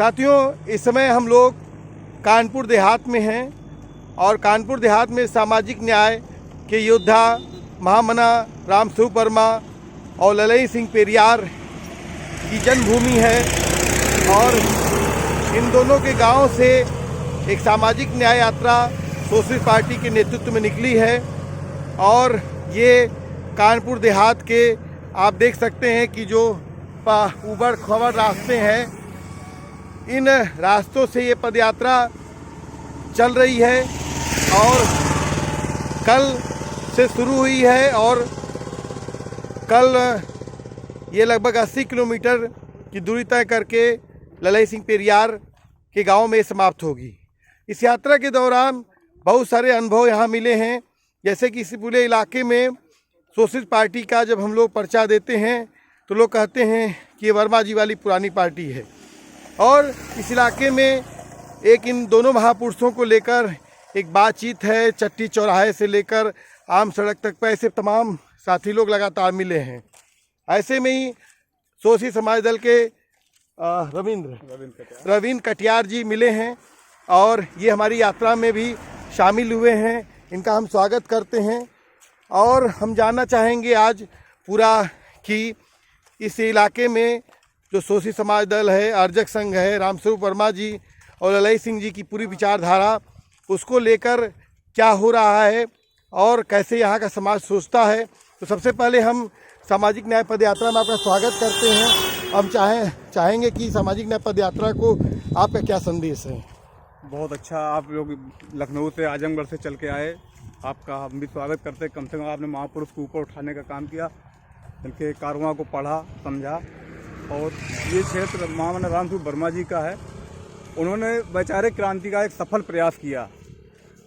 साथियों, इस समय हम लोग कानपुर देहात में हैं और कानपुर देहात में सामाजिक न्याय के योद्धा महामना रामस्वरूप वर्मा और ललई सिंह पेरियार की जन्मभूमि है और इन दोनों के गांव से एक सामाजिक न्याय यात्रा सोशलिस्ट पार्टी के नेतृत्व में निकली है और ये कानपुर देहात के आप देख सकते हैं कि जो ऊबड़ खाबड़ रास्ते हैं, इन रास्तों से ये पदयात्रा चल रही है और कल से शुरू हुई है और कल ये लगभग 80 किलोमीटर की दूरी तय करके ललई सिंह पेरियार के गांव में समाप्त होगी। इस यात्रा के दौरान बहुत सारे अनुभव यहाँ मिले हैं, जैसे कि इस पूरे इलाके में सोशलिस्ट पार्टी का जब हम लोग पर्चा देते हैं तो लोग कहते हैं कि ये वर्मा जी वाली पुरानी पार्टी है और इस इलाके में एक इन दोनों महापुरुषों को लेकर एक बातचीत है। चट्टी चौराहे से लेकर आम सड़क तक पे ऐसे तमाम साथी लोग लगातार मिले हैं। ऐसे में ही सोशलिस्ट समाज दल के रविंद्र कटियार जी मिले हैं और ये हमारी यात्रा में भी शामिल हुए हैं। इनका हम स्वागत करते हैं और हम जानना चाहेंगे आज पूरा कि इस इलाके में जो सोशलिस्ट समाज दल है, अर्जक संघ है, रामस्वरूप वर्मा जी और ललई सिंह जी की पूरी विचारधारा, उसको लेकर क्या हो रहा है और कैसे यहाँ का समाज सोचता है। तो सबसे पहले हम सामाजिक न्याय पदयात्रा में आपका स्वागत करते हैं। हम चाहेंगे कि सामाजिक न्याय पदयात्रा को आपका क्या संदेश है। बहुत अच्छा, आप लोग लखनऊ से आजमगढ़ से चल के आए, आपका हम भी स्वागत करते हैं। कम से कम आपने महापुरुष को ऊपर उठाने का काम किया, इनके कारवां को पढ़ा समझा। और ये क्षेत्र महामना रामस्वरूप वर्मा जी का है। उन्होंने वैचारिक क्रांति का एक सफल प्रयास किया।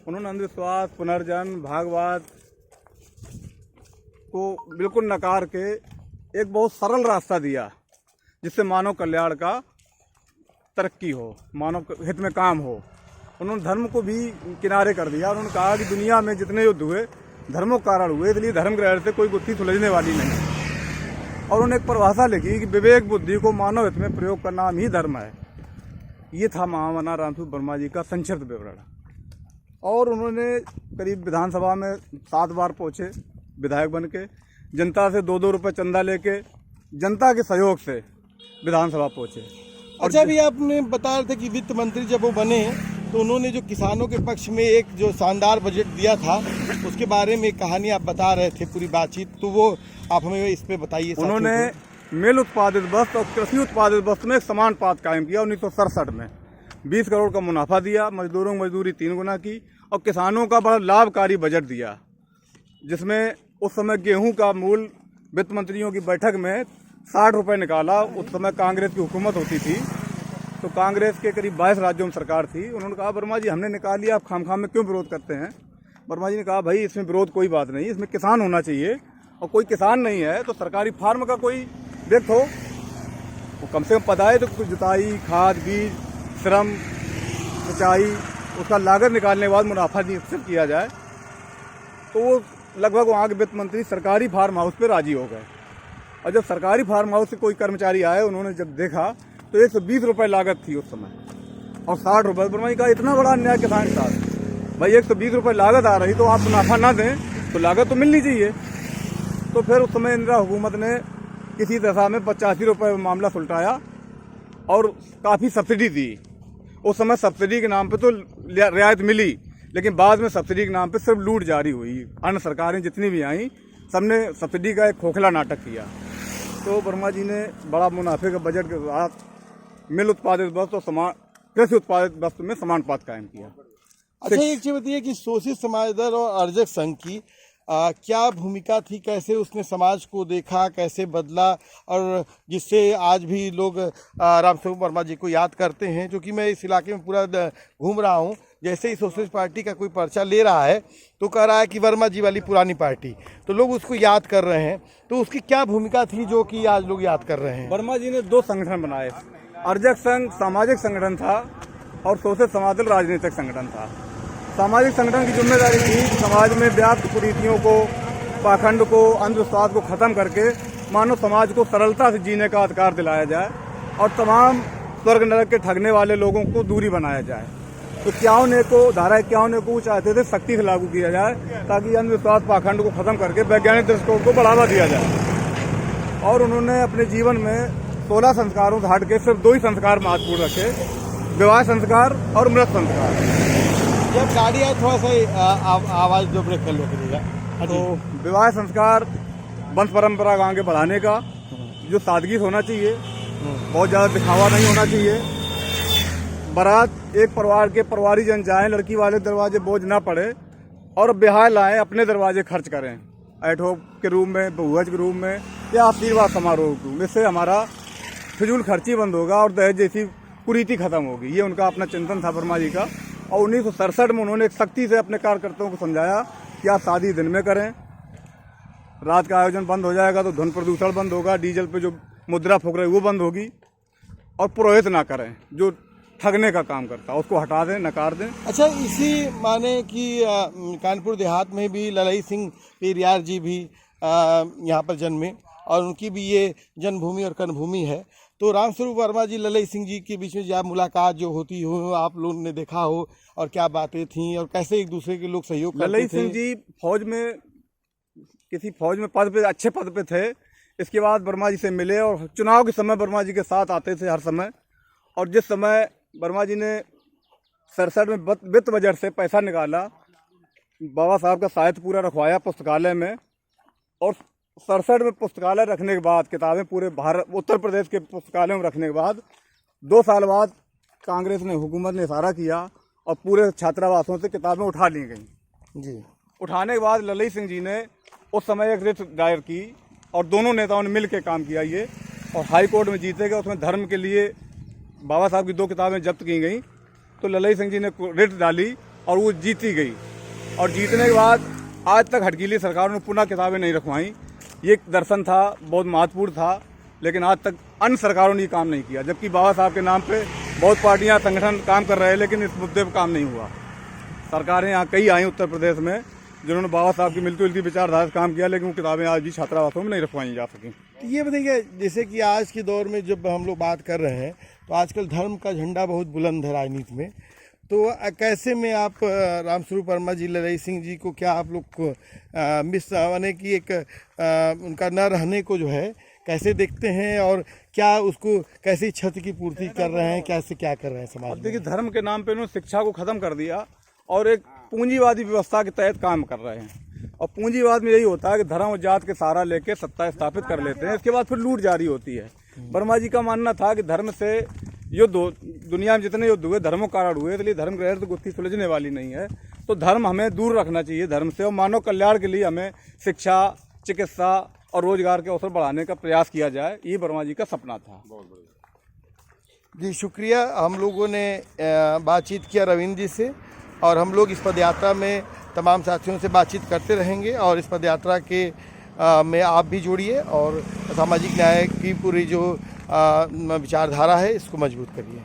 उन्होंने अंधविश्वास, पुनर्जन्म, भागवत को बिल्कुल नकार के एक बहुत सरल रास्ता दिया जिससे मानव कल्याण का तरक्की हो, मानव हित में काम हो। उन्होंने धर्म को भी किनारे कर दिया। उन्होंने कहा कि दुनिया में जितने युद्ध हुए धर्मों के कारण हुए, इसलिए धर्म ग्रहण से कोई गुत्थी सुलझने वाली नहीं। और उन्होंने एक परिभाषा लिखी कि विवेक बुद्धि को मानव हित में प्रयोग करना ही धर्म है। ये था महामना रामस्वरूप वर्मा जी का संक्षिप्त विवरण। और उन्होंने करीब विधानसभा में 7 बार पहुँचे विधायक बन के, जनता से 2-2 रुपये चंदा लेके जनता के सहयोग से विधानसभा पहुँचे। अच्छा, अभी आपने बता रहे थे कि वित्त मंत्री जब वो बने तो उन्होंने जो किसानों के पक्ष में एक जो शानदार बजट दिया था, उसके बारे में कहानी आप बता रहे थे पूरी बातचीत, तो वो आप हमें इस पे बताइए। उन्होंने मिल उत्पादित वस्तु और कृषि उत्पादित वस्तु में एक समान पात कायम किया। 1967 में 20 करोड़ का मुनाफा दिया, मजदूरों को मजदूरी 3 गुना की और किसानों का बड़ा लाभकारी बजट दिया, जिसमें उस समय गेहूं का मूल्य वित्त मंत्रियों की बैठक में 60 रुपये निकाला। उस समय कांग्रेस की हुकूमत होती थी, तो कांग्रेस के करीब 22 राज्यों में सरकार थी। उन्होंने कहा वर्मा जी हमने निकाल लिया, आप खाम में क्यों विरोध करते हैं। वर्मा जी ने कहा भाई इसमें विरोध कोई बात नहीं, इसमें किसान होना चाहिए, और कोई किसान नहीं है तो सरकारी फार्म का कोई व्यक्ति हो, वो कम से कम पता तो कुछ जुताई, खाद, बीज, श्रम, सिंचाई, उसका लागत निकालने के बाद मुनाफा निश्चित किया जाए। तो वो लगभग वहाँ के वित्त मंत्री सरकारी फार्म हाउस पे राजी हो गए। और जब सरकारी फार्म हाउस से कोई कर्मचारी आए, उन्होंने जब देखा तो 120 रुपये लागत थी उस समय और 60 रुपये। वर्मा जी का इतना बड़ा अन्याय किसान के साथ, भाई 120 रुपये लागत आ रही तो आप मुनाफा ना दें तो लागत तो मिलनी चाहिए। तो फिर उस समय इंदिरा हुकूमत ने किसी दशा में 85 रुपये मामला सुलटाया और काफ़ी सब्सिडी दी। उस समय सब्सिडी के नाम पे तो रियायत मिली, लेकिन बाद में सब्सिडी के नाम पे सिर्फ लूट जारी हुई। अन्य सरकारें जितनी भी आई सबने सब्सिडी का एक खोखला नाटक किया। तो वर्मा जी ने बड़ा मुनाफे के बजट के साथ मिल उत्पादित वस्तु और कृषि उत्पादित वस्तु में समान पात कायम किया। अच्छा, एक चीज बताइए कि सोशलिस्ट समाज दल और अर्जक संघ की क्या भूमिका थी, कैसे उसने समाज को देखा, कैसे बदला, और जिससे आज भी लोग रामस्वरूप वर्मा जी को याद करते हैं। क्योंकि मैं इस इलाके में पूरा घूम रहा हूँ, जैसे ही सोशलिस्ट पार्टी का कोई पर्चा ले रहा है तो कह रहा है कि वर्मा जी वाली पुरानी पार्टी, तो लोग उसको याद कर रहे हैं। तो उसकी क्या भूमिका थी जो कि आज लोग याद कर रहे हैं। वर्मा जी ने 2 संगठन बनाए, अर्जक संघ सामाजिक संगठन था और सोशलिस्ट समाज दल राजनीतिक संगठन था। सामाजिक संगठन की जिम्मेदारी थी समाज में व्याप्त कुरीतियों को, पाखंड को, अंधविश्वास को खत्म करके मानव समाज को सरलता से जीने का अधिकार दिलाया जाए और तमाम स्वर्ग नरक के ठगने वाले लोगों को दूरी बनाया जाए। तो 51 को धारा 51 को चाहते थे सख्ती से लागू किया जाए ताकि अंधविश्वास पाखंड को खत्म करके वैज्ञानिक दृष्टिकोण को बढ़ावा दिया जाए। और उन्होंने अपने जीवन में 16 संस्कारों से हट के सिर्फ 2 ही संस्कार महत्वपूर्ण रखे, विवाह संस्कार और मृत संस्कार। जब गाड़ी आए थोड़ा सा आवाज़ जो ब्रेक कर लो करिएगा। तो विवाह संस्कार वंश परंपरा को आगे बढ़ाने का, जो सादगी से होना चाहिए, बहुत ज़्यादा दिखावा नहीं होना चाहिए। बारात एक परिवार के परिवारीजन जाएं, लड़की वाले दरवाजे बोझ ना पड़े और ब्याह लाएं, अपने दरवाजे खर्च करें, ऐठो के रूम में, बहुअज के रूम में या आशीर्वाद समारोह के रूम में। इससे हमारा फिजूल खर्ची बंद होगा और दहेज जैसी कुरीति खत्म होगी। ये उनका अपना चिंतन था वर्मा जी का। और 1967 में उन्होंने एक सख्ती से अपने कार्यकर्ताओं को समझाया कि आप शादी दिन में करें, रात का आयोजन बंद हो जाएगा तो ध्वनि प्रदूषण बंद होगा, डीजल पे जो मुद्रा फूक रहे वो बंद होगी, और पुरोहित ना करें जो ठगने का काम करता है, उसको हटा दें, नकार दें। अच्छा, इसी माने कि कानपुर देहात में भी ललई सिंह पेरियार जी भी यहाँ पर जन्मे और उनकी भी ये जन्मभूमि और कर्मभूमि है। तो रामस्वरूप वर्मा जी ललई सिंह जी के बीच में जब मुलाकात जो होती हो, आप लोगों ने देखा हो, और क्या बातें थीं और कैसे एक दूसरे के लोग सहयोग करते थे? ललई सिंह जी फौज में, किसी फौज में पद पे, अच्छे पद पे थे। इसके बाद वर्मा जी से मिले और चुनाव के समय वर्मा जी के साथ आते थे हर समय। और जिस समय वर्मा जी ने 67 में वित्त बजट से पैसा निकाला, बाबा साहब का साहित्य पूरा रखवाया पुस्तकालय में, और 67 में पुस्तकालय रखने के बाद, किताबें पूरे भारत उत्तर प्रदेश के पुस्तकालयों में रखने के बाद 2 साल बाद कांग्रेस ने, हुकूमत ने इशारा किया और पूरे छात्रावासों से किताबें उठा ली गई जी। उठाने के बाद ललई सिंह जी ने उस समय एक रिट दायर की और दोनों नेताओं ने मिल के काम किया ये, और हाई कोर्ट में जीते गए। उसमें धर्म के लिए बाबा साहब की 2 किताबें जब्त की गई, तो ललई सिंह जी ने रिट डाली और वो जीती गई। और जीतने के बाद आज तक हटकीली सरकारों ने पुनः किताबें नहीं रखवाई। ये एक दर्शन था, बहुत महत्वपूर्ण था, लेकिन आज तक अन्य सरकारों ने ये काम नहीं किया। जबकि बाबा साहब के नाम पे बहुत पार्टियां, संगठन काम कर रहे हैं, लेकिन इस मुद्दे पर काम नहीं हुआ। सरकारें यहाँ कई आई उत्तर प्रदेश में जिन्होंने बाबा साहब की मिलती जुलती विचारधारा से काम किया, लेकिन वो किताबें आज भी छात्रावासों में नहीं रखवाई जा सकी। तो ये बताइए, जैसे कि आज के दौर में जब हम लोग बात कर रहे हैं तो आजकल धर्म का झंडा बहुत बुलंद है राजनीति में, तो कैसे में आप रामस्वरूप वर्मा जी, ललई सिंह जी को क्या आप लोग को मिस आने की एक उनका न रहने को जो है कैसे देखते हैं, और क्या उसको कैसे क्षति की पूर्ति कर रहे हैं, कैसे क्या कर रहे हैं समाज में? देखिए, धर्म के नाम पे उन्होंने शिक्षा को खत्म कर दिया और एक पूंजीवादी व्यवस्था के तहत काम कर रहे हैं। और पूंजीवाद में यही होता है कि धर्म और जात के सहारा लेके सत्ता स्थापित कर लेते हैं, इसके बाद फिर लूट जारी होती है। वर्मा जी का मानना था कि धर्म से युद्ध, दुनिया में जितने युद्ध हुए धर्मों के कारण हुए, इसलिए धर्म ग्रहण तो गुत्थी सुलझने वाली नहीं है। तो धर्म हमें दूर रखना चाहिए धर्म से, और मानव कल्याण के लिए हमें शिक्षा, चिकित्सा और रोजगार के अवसर बढ़ाने का प्रयास किया जाए। ये वर्मा जी का सपना था। जी शुक्रिया। हम लोगों ने बातचीत किया रविंद्र जी से, और हम लोग इस पदयात्रा में तमाम साथियों से बातचीत करते रहेंगे, और इस पदयात्रा के में आप भी जुड़िए और सामाजिक न्याय की पूरी जो विचारधारा है इसको मजबूत करिए।